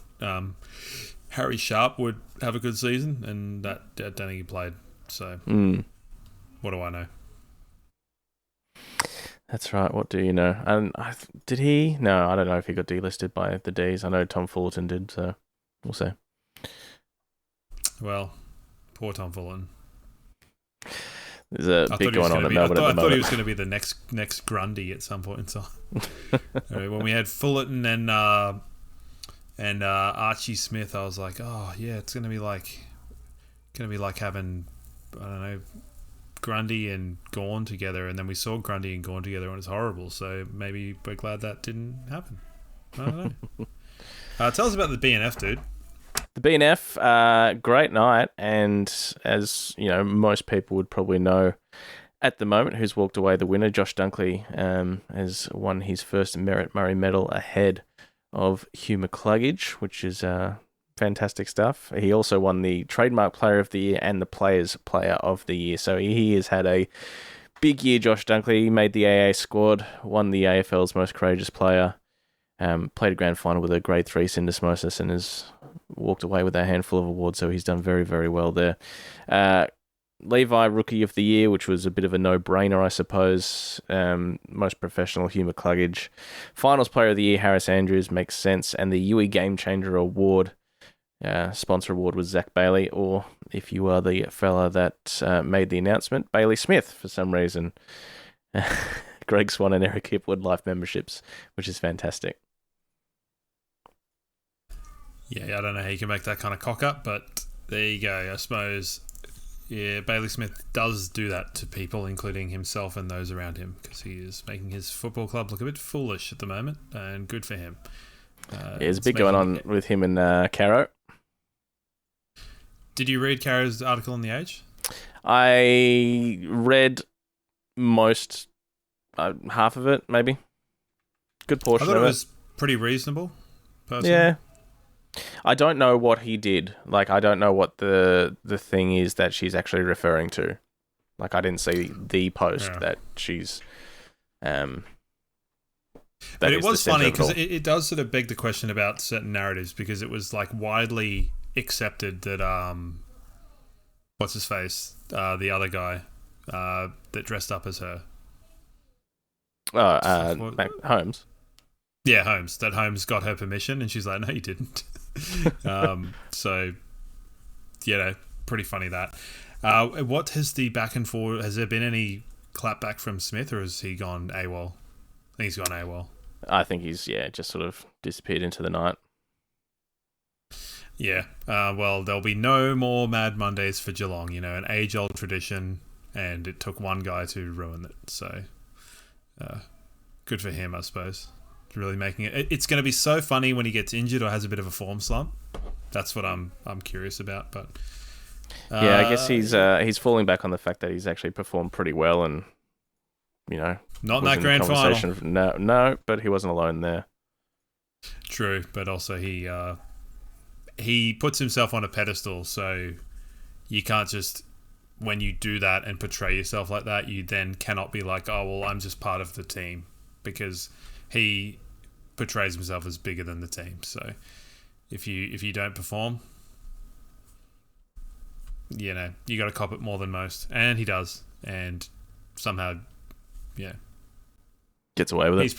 Speaker 4: Harry Sharp would have a good season, and I don't think he played. So, what do I know?
Speaker 3: That's right. What do you know? And did he? No, I don't know if he got delisted by the Ds. I know Tom Fullerton did, so we'll see.
Speaker 4: Well, poor Tom Fullerton.
Speaker 3: There's a bit going on at Melbourne at the moment.
Speaker 4: I thought he was going to be the next Grundy at some point in time. When we had Fullerton and Archie Smith, I was like, oh yeah, it's going to be like having, I don't know, Grundy and Gawn together, and then we saw Grundy and Gawn together and it's horrible, so maybe we're glad that didn't happen. I don't know. Tell us about the BNF, dude.
Speaker 3: The BNF, great night, and as you know, most people would probably know at the moment who's walked away the winner. Josh Dunkley has won his first Merit Murray medal ahead of Hugh McCluggage, which is fantastic stuff. He also won the Trademark Player of the Year and the Players Player of the Year. So he has had a big year, Josh Dunkley. He made the AA squad, won the AFL's Most Courageous Player, played a grand final with a grade 3 syndesmosis, and has walked away with a handful of awards. So he's done very, very well there. Levi Rookie of the Year, which was a bit of a no-brainer, I suppose. Most Professional, Hugh McCluggage. Finals Player of the Year, Harris Andrews, makes sense. And the Yui Game Changer Award, sponsor award, was Zach Bailey, or if you are the fella that made the announcement, Bailey Smith, for some reason. Greg Swan and Eric Hipwood life memberships, which is fantastic.
Speaker 4: Yeah, I don't know how you can make that kind of cock up, but there you go. I suppose Yeah, Bailey Smith does do that to people, including himself and those around him, because he is making his football club look a bit foolish at the moment, and good for him.
Speaker 3: There's a bit going on with him and Caro.
Speaker 4: Did you read Caro's article in The Age?
Speaker 3: I read most, half of it, maybe. Good
Speaker 4: I
Speaker 3: portion
Speaker 4: thought
Speaker 3: of
Speaker 4: it
Speaker 3: it.
Speaker 4: was pretty reasonable, personally.
Speaker 3: Yeah. I don't know what he did. Like, I don't know what the thing is that she's actually referring to. Like, I didn't see the post that she's... but
Speaker 4: it was funny because it does sort of beg the question about certain narratives, because it was like widely accepted that what's his face, the other guy that dressed up as her,
Speaker 3: Holmes.
Speaker 4: Yeah, Holmes. That Holmes got her permission, and she's like, "No, you didn't." So, pretty funny that. What has the back and forth? Has there been any clapback from Smith, or has he gone AWOL? I think he's gone AWOL.
Speaker 3: I think he's just sort of disappeared into the night.
Speaker 4: Yeah. Well, there'll be no more Mad Mondays for Geelong. An age-old tradition, and it took one guy to ruin it. So, good for him, I suppose. Really making it. It's going to be so funny when he gets injured or has a bit of a form slump. That's what I'm curious about. But
Speaker 3: I guess he's falling back on the fact that he's actually performed pretty well, and
Speaker 4: not in that grand final.
Speaker 3: No, but he wasn't alone there.
Speaker 4: True, but also he puts himself on a pedestal, so you can't just, when you do that and portray yourself like that, you then cannot be like, oh well, I'm just part of the team, because he portrays himself as bigger than the team. So if you don't perform, you got to cop it more than most, and he does, and somehow,
Speaker 3: gets away with it.
Speaker 4: He's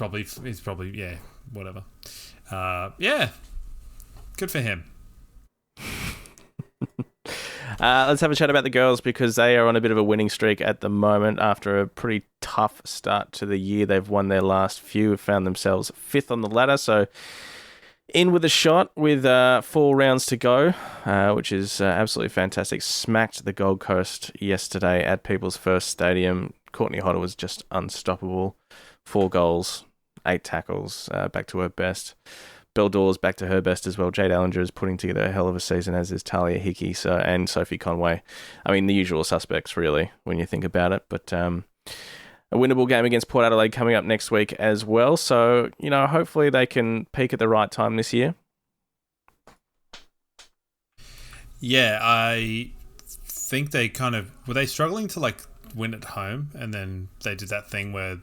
Speaker 4: probably whatever. Good for him.
Speaker 3: Let's have a chat about the girls, because they are on a bit of a winning streak at the moment. After a pretty tough start to the year, they've won their last few, found themselves 5th on the ladder, so in with a shot with 4 rounds to go, which is absolutely fantastic. Smacked the Gold Coast yesterday at People's First Stadium. Courtney Hodder was just unstoppable. 4 goals, 8 tackles, back to her best. Belle Dawes back to her best as well. Jade Allinger is putting together a hell of a season, as is Talia Hickey and Sophie Conway. I mean, the usual suspects, really, when you think about it. But a winnable game against Port Adelaide coming up next week as well. So, hopefully they can peak at the right time this year.
Speaker 4: Yeah, I think they were they struggling to win at home, and then they did that thing where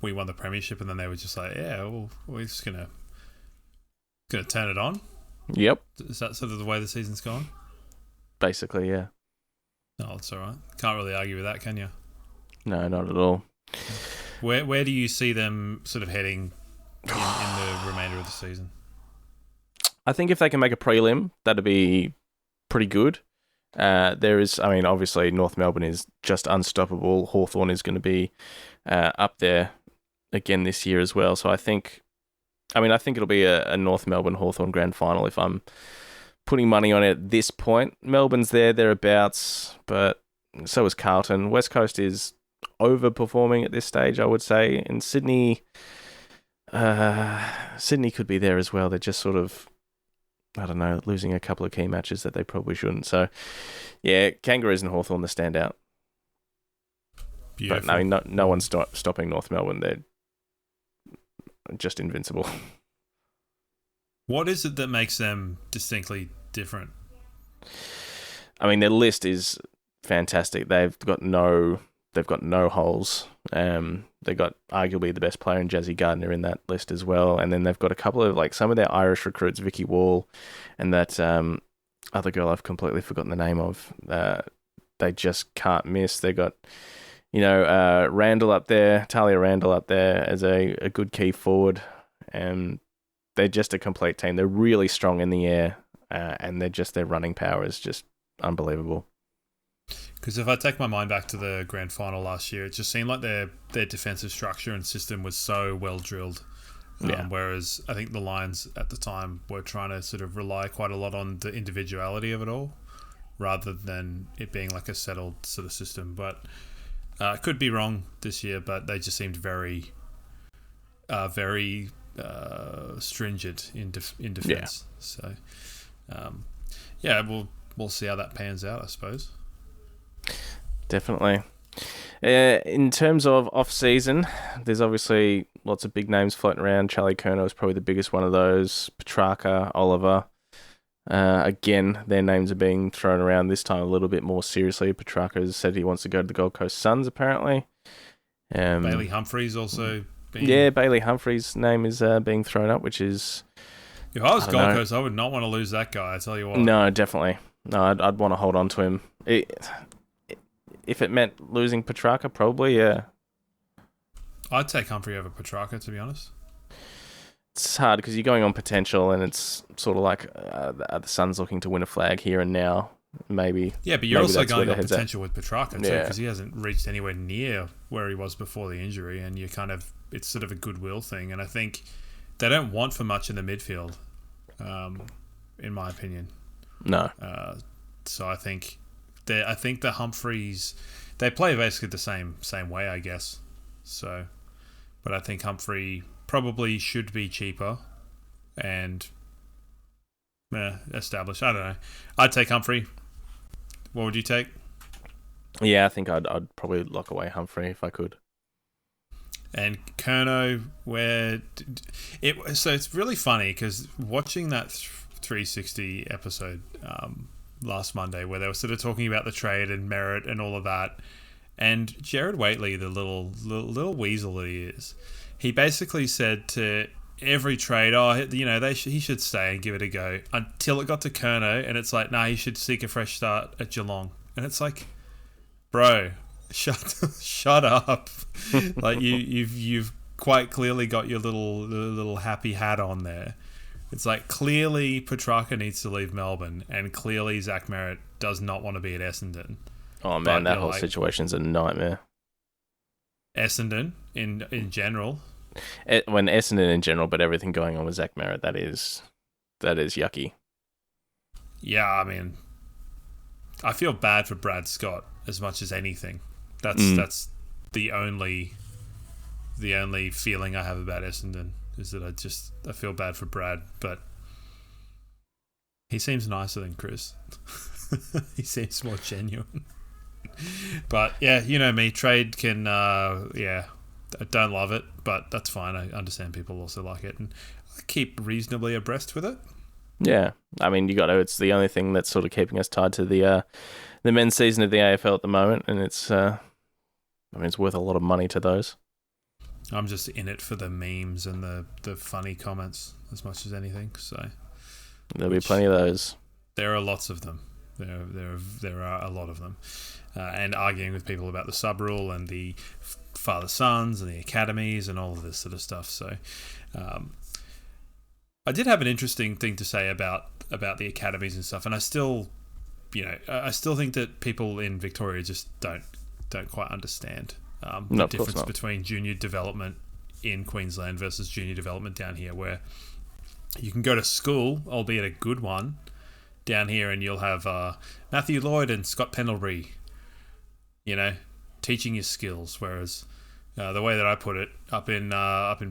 Speaker 4: we won the premiership, and then they were just like, yeah, well, we're just gonna turn it on.
Speaker 3: Yep.
Speaker 4: Is that sort of the way the season's gone?
Speaker 3: Basically, yeah.
Speaker 4: No, it's all right. Can't really argue with that, can you?
Speaker 3: No, not at all.
Speaker 4: Where do you see them sort of heading in the remainder of the season?
Speaker 3: I think if they can make a prelim, that'd be pretty good. Obviously North Melbourne is just unstoppable. Hawthorn is going to be up there again this year as well. So I think it'll be a North Melbourne Hawthorn grand final if I'm putting money on it at this point. Melbourne's thereabouts, but so is Carlton. West Coast is overperforming at this stage, I would say. And Sydney could be there as well. They're just sort of, I don't know, losing a couple of key matches that they probably shouldn't. So, yeah, Kangaroos and Hawthorn the standout.
Speaker 4: Beautiful.
Speaker 3: But no one's stopping North Melbourne. They're just invincible.
Speaker 4: What is it that makes them distinctly different?
Speaker 3: I mean, their list is fantastic. They've got no holes. They've got arguably the best player in Jazzy Gardner in that list as well. And then they've got a couple of some of their Irish recruits, Vicky Wall and that other girl I've completely forgotten the name of. They just can't miss. They got Randall up there, Talia Randall up there as a good key forward. And they're just a complete team. They're really strong in the air, and their running power is just unbelievable.
Speaker 4: Because if I take my mind back to the grand final last year, it just seemed like their defensive structure and system was so well drilled. Whereas I think the Lions at the time were trying to sort of rely quite a lot on the individuality of it all. rather than it being like a settled sort of system. But I could be wrong this year, but they just seemed very stringent in defense.
Speaker 3: Yeah.
Speaker 4: So, we'll see how that pans out, I suppose.
Speaker 3: Definitely. In terms of off-season, there's obviously lots of big names floating around. Charlie Curnow is probably the biggest one of those. Petrarca, Oliver. Again, their names are being thrown around this time a little bit more seriously. Petrarca has said he wants to go to the Gold Coast Suns, apparently.
Speaker 4: Bailey Humphries also.
Speaker 3: Bailey Humphries' name is being thrown up, which is...
Speaker 4: If I was Gold Coast, I would not want to lose that guy, I tell you what.
Speaker 3: No, definitely. No, I'd want to hold on to him. If it meant losing Petrarca, probably, yeah.
Speaker 4: I'd take Humphrey over Petrarca, to be honest.
Speaker 3: It's hard because you're going on potential, and it's sort of like the Suns looking to win a flag here and now. Maybe.
Speaker 4: Yeah, but you're
Speaker 3: maybe
Speaker 4: also going on
Speaker 3: head's
Speaker 4: potential with Petrarca too,
Speaker 3: Yeah.
Speaker 4: because he hasn't reached anywhere near where he was before the injury, and it's sort of a goodwill thing. And I think they don't want for much in the midfield, in my opinion.
Speaker 3: No.
Speaker 4: So I think the Humphreys, they play basically the same way, I guess. So, but I think Humphrey probably should be cheaper and established. I don't know. I'd take Humphrey. What would you take?
Speaker 3: Yeah, I think I'd probably lock away Humphrey if I could.
Speaker 4: And Curnow, so it's really funny because watching that 360 episode last Monday where they were sort of talking about the trade and merit and all of that, and Jared Waitley, the little weasel that he is, he basically said to every trade, he should stay and give it a go, until it got to Curnow, and it's like, nah, he should seek a fresh start at Geelong, and it's like, bro, shut up. Like you've quite clearly got your little happy hat on there. It's like, clearly Petrarca needs to leave Melbourne, and clearly Zach Merritt does not want to be at Essendon.
Speaker 3: Oh man, that whole situation's a nightmare.
Speaker 4: Essendon in general.
Speaker 3: When Essendon in general, but everything going on with Zach Merritt, that is yucky.
Speaker 4: Yeah, I mean, I feel bad for Brad Scott as much as anything. That's the only feeling I have about Essendon, is that I feel bad for Brad, but he seems nicer than Chris. He seems more genuine. But yeah, you know me, trade can I don't love it, but that's fine. I understand people also like it, and I keep reasonably abreast with it.
Speaker 3: Yeah, I mean, it's the only thing that's sort of keeping us tied to the men's season of the AFL at the moment, and it's worth a lot of money to those.
Speaker 4: I'm just in it for the memes and the funny comments as much as anything. So
Speaker 3: there'll be plenty of those.
Speaker 4: There are lots of them. There are a lot of them, and arguing with people about the sub rule and the father sons and the academies and all of this sort of stuff. So I did have an interesting thing to say about the academies and stuff, and I still think that people in Victoria just don't quite understand the difference between junior development in Queensland versus junior development down here, where you can go to school, albeit a good one, down here, and you'll have Matthew Lloyd and Scott Pendlebury, teaching you skills. Whereas the way that I put it, up in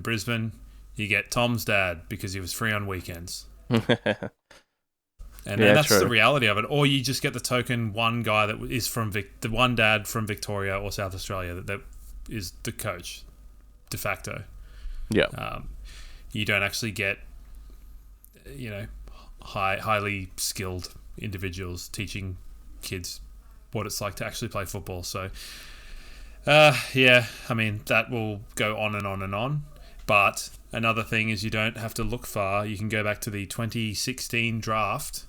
Speaker 4: Brisbane, you get Tom's dad because he was free on weekends. And that's true. The reality of it. Or you just get the token one guy that is from the one dad from Victoria or South Australia that is the coach de facto.
Speaker 3: Yeah.
Speaker 4: You don't actually get, highly skilled individuals teaching kids what it's like to actually play football. So, I mean, that will go on and on and on. But another thing is, you don't have to look far. You can go back to the 2016 draft,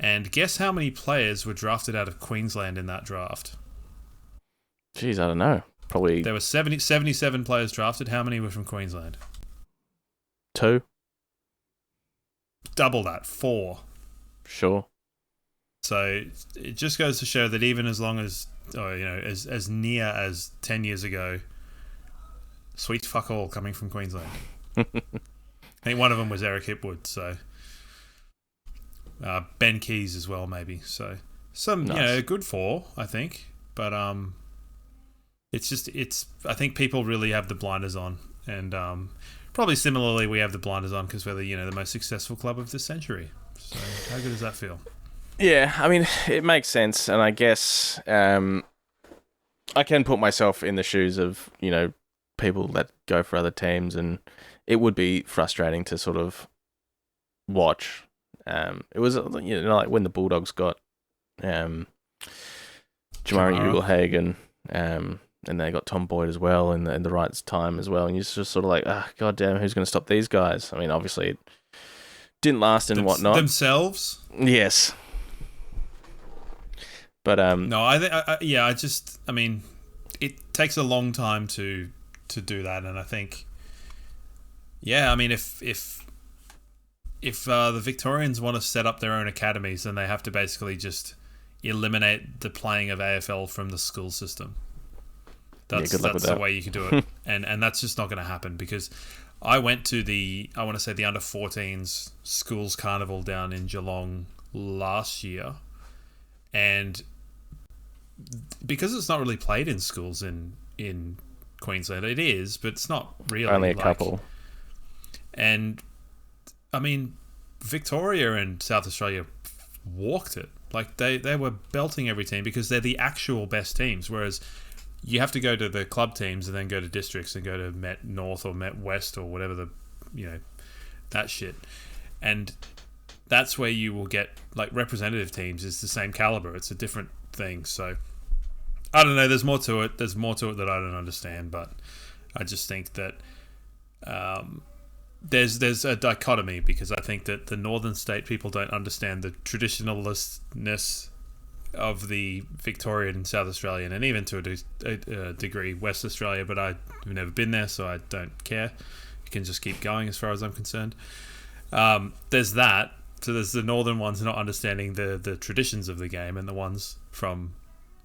Speaker 4: and guess how many players were drafted out of Queensland in that draft?
Speaker 3: Jeez, I don't know. Probably...
Speaker 4: There were 77 players drafted. How many were from Queensland?
Speaker 3: 2.
Speaker 4: Double that, 4.
Speaker 3: Sure.
Speaker 4: So it just goes to show that even as long as, as near as 10 years ago, sweet fuck all coming from Queensland. I think one of them was Eric Hipwood, so Ben Keys as well, maybe. So
Speaker 3: Nice.
Speaker 4: Good for, I think. But I think people really have the blinders on, and probably similarly we have the blinders on because we're the most successful club of the century. So how good does that feel?
Speaker 3: Yeah, I mean, it makes sense, and I guess I can put myself in the shoes of, people that go for other teams, and it would be frustrating to sort of watch. It was, like when the Bulldogs got Jamari Ugle-Hagan, and they got Tom Boyd as well in the right time as well, and you're just sort of like, God damn, who's going to stop these guys? I mean, obviously it didn't last and whatnot.
Speaker 4: Themselves?
Speaker 3: Yes. But
Speaker 4: no, I mean, it takes a long time to do that, and I think, I mean, if the Victorians want to set up their own academies, then they have to basically just eliminate the playing of AFL from the school system. That's the way you can do it, and that's just not going to happen, because I went to the under 14s schools carnival down in Geelong last year, and because it's not really played in schools in Queensland, it is, but it's not really.
Speaker 3: Only a couple.
Speaker 4: And I mean, Victoria and South Australia walked it. Like they were belting every team because they're the actual best teams, whereas you have to go to the club teams and then go to districts and go to Met North or Met West or whatever that shit. And that's where you will get like representative teams. It's the same caliber. It's a different thing. So I don't know. There's more to it. There's more to it that I don't understand. But I just think that there's a dichotomy, because I think that the northern state people don't understand the traditionalistness of the Victorian and South Australian, and even to a degree West Australia, but I've never been there, so I don't care. You can just keep going as far as I'm concerned. There's that. So there's the northern ones not understanding the traditions of the game, and the ones from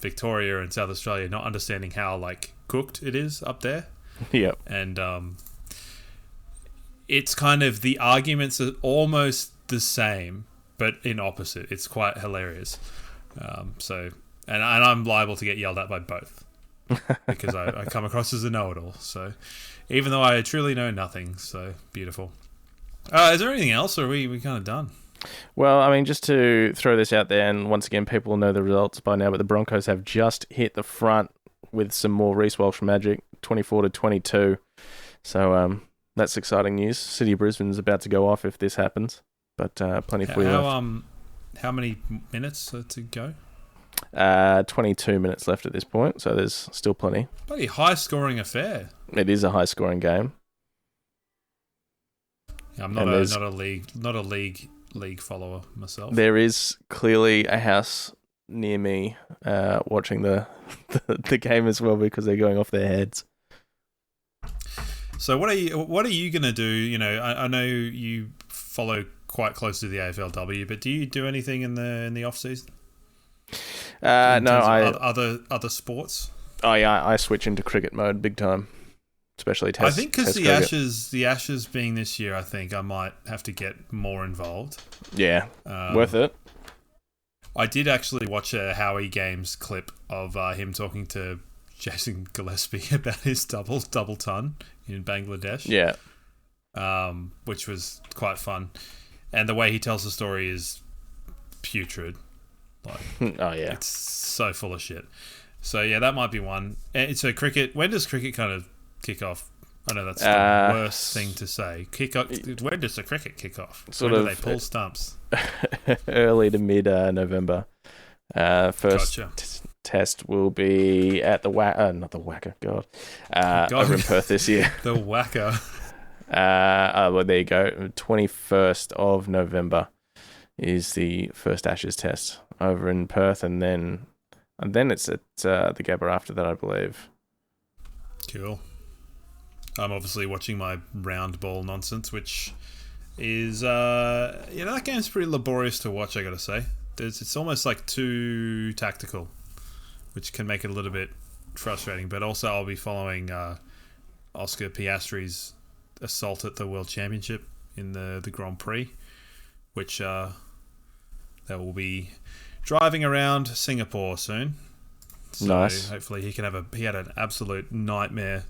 Speaker 4: Victoria and South Australia not understanding how like cooked it is up there.
Speaker 3: Yep.
Speaker 4: And it's kind of, the arguments are almost the same, but in opposite. It's quite hilarious. So I'm liable to get yelled at by both because I come across as a know-it-all. So even though I truly know nothing, so beautiful. Is there anything else, or are we kind of done?
Speaker 3: Well, I mean, just to throw this out there, and once again, people know the results by now, but the Broncos have just hit the front with some more Reece Walsh magic, 24-22. So that's exciting news. City of Brisbane's about to go off if this happens, but plenty for you left.
Speaker 4: How many minutes to go?
Speaker 3: 22 minutes left at this point, so there's still plenty.
Speaker 4: Bloody high-scoring affair.
Speaker 3: It is a high-scoring game.
Speaker 4: Yeah, I'm not a league follower myself.
Speaker 3: There is clearly a house near me watching the game as well, because they're going off their heads.
Speaker 4: So what are you going to do? I know you follow quite close to the AFLW, but do you do anything in the off season? Other sports. Oh yeah,
Speaker 3: I switch into cricket mode big time, especially Test.
Speaker 4: I think because the Ashes being this year, I think I might have to get more involved.
Speaker 3: Yeah, worth it.
Speaker 4: I did actually watch a Howie Games clip of him talking to Jason Gillespie about his double ton in Bangladesh.
Speaker 3: Yeah,
Speaker 4: which was quite fun. And the way he tells the story is putrid. Like,
Speaker 3: oh yeah,
Speaker 4: it's so full of shit. So yeah, that might be one. And so cricket. When does cricket kind of kick off? I know that's the worst thing to say. When does the cricket kick off? When do they pull stumps?
Speaker 3: Early to mid November. First
Speaker 4: Gotcha.
Speaker 3: Test will be at the not the Wacker. God, over in Perth this year.
Speaker 4: The Wacker.
Speaker 3: Well, there you go. 21st of November is the first Ashes Test over in Perth, and then it's at the Gabba after that, I believe.
Speaker 4: Cool. I'm obviously watching my round ball nonsense, which is that game's pretty laborious to watch, I gotta say. It's almost like too tactical, which can make it a little bit frustrating. But also, I'll be following Oscar Piastri's assault at the World Championship in the Grand Prix, which that will be driving around Singapore soon. So
Speaker 3: Nice.
Speaker 4: hopefully he had an absolute nightmare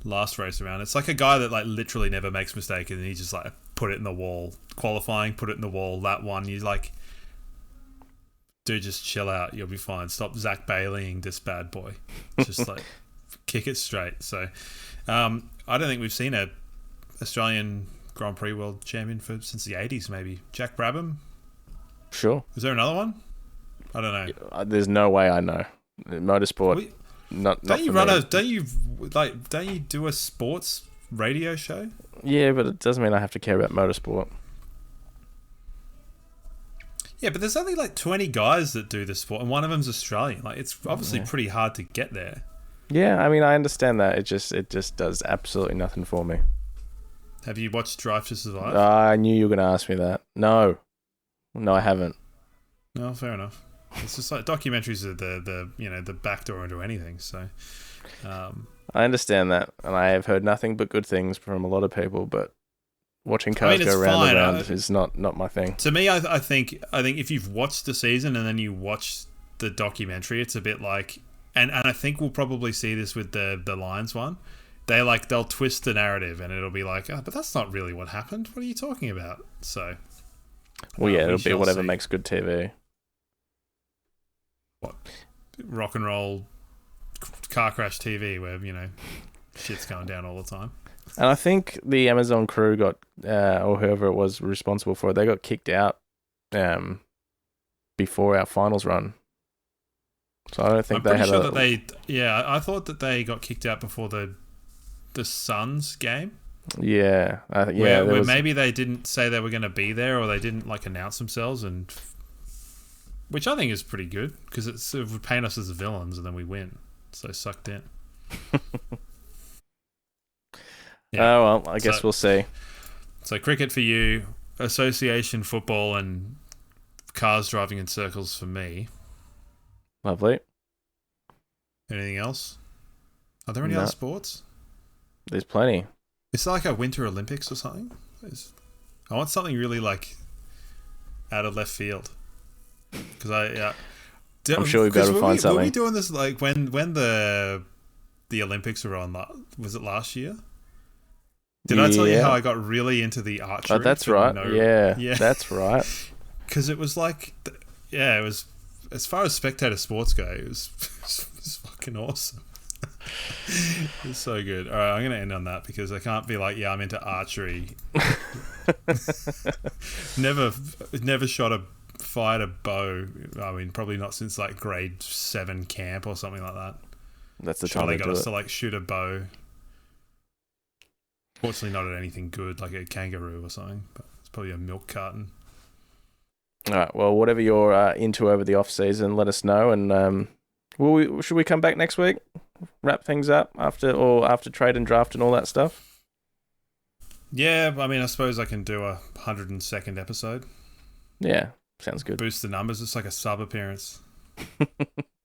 Speaker 4: last race around. It's like a guy that like literally never makes mistakes, and he just like put it in the wall. Qualifying, put it in the wall. That one, he's like, dude, just chill out. You'll be fine. Stop Zach Baileying this bad boy. Just like kick it straight. So I don't think we've seen a Australian Grand Prix world champion since the 80s, maybe. Jack Brabham?
Speaker 3: Sure.
Speaker 4: Is there another one? I don't know.
Speaker 3: There's no way I know. Motorsport, not
Speaker 4: Don't you
Speaker 3: for me.
Speaker 4: don't you do a sports radio show?
Speaker 3: Yeah, but it doesn't mean I have to care about motorsport.
Speaker 4: Yeah, but there's only like 20 guys that do this sport, and one of them's Australian. Like, it's obviously pretty hard to get there.
Speaker 3: Yeah, I mean, I understand that. It just does absolutely nothing for me.
Speaker 4: Have you watched Drive to Survive?
Speaker 3: I knew you were going to ask me that. No, I haven't.
Speaker 4: No, fair enough. It's just like documentaries are the back door into anything. So,
Speaker 3: I understand that, and I have heard nothing but good things from a lot of people. But watching cars go round and round is not my thing.
Speaker 4: To me, I think if you've watched the season and then you watch the documentary, it's a bit like, and I think we'll probably see this with the Lions one. They'll twist the narrative, and it'll be like, oh, but that's not really what happened. What are you talking about? So,
Speaker 3: well, yeah, it'll be whatever makes good TV.
Speaker 4: What, rock and roll car crash TV where shit's going down all the time.
Speaker 3: And I think the Amazon crew got, or whoever it was responsible for it, they got kicked out before our finals run. So I don't think
Speaker 4: I thought that they got kicked out before the Suns game.
Speaker 3: Yeah,
Speaker 4: where maybe they didn't say they were going to be there, or they didn't like announce themselves, and which I think is pretty good because it would paint us as the villains, and then we win. So sucked in. Yeah.
Speaker 3: Oh well, I guess we'll see.
Speaker 4: So cricket for you, association football, and cars driving in circles for me.
Speaker 3: Lovely.
Speaker 4: Anything else? Are there any other sports?
Speaker 3: There's plenty.
Speaker 4: It's like a Winter Olympics or something. I want something really like out of left field. Because I'm
Speaker 3: sure we've got to find something.
Speaker 4: Were we doing this like when the Olympics were on? Was it last year? Did I tell you how I got really into the archery?
Speaker 3: Oh, that's right. Yeah, that's right.
Speaker 4: Because it was like, it was, as far as spectator sports go, it was fucking awesome. It's so good. All right, I'm going to end on that because I can't be like, I'm into archery. Never fired a bow. I mean, probably not since like grade 7 camp or something like that.
Speaker 3: That's the time
Speaker 4: they got us to like shoot a bow. Fortunately, not at anything good like a kangaroo or something, but it's probably a milk carton.
Speaker 3: All right. Well, whatever you're into over the off season, let us know. And should we come back next week? Wrap things up after trade and draft and all that stuff.
Speaker 4: Yeah, I mean, I suppose I can do a 102nd episode.
Speaker 3: Yeah, sounds good.
Speaker 4: Boost the numbers. It's like a sub appearance.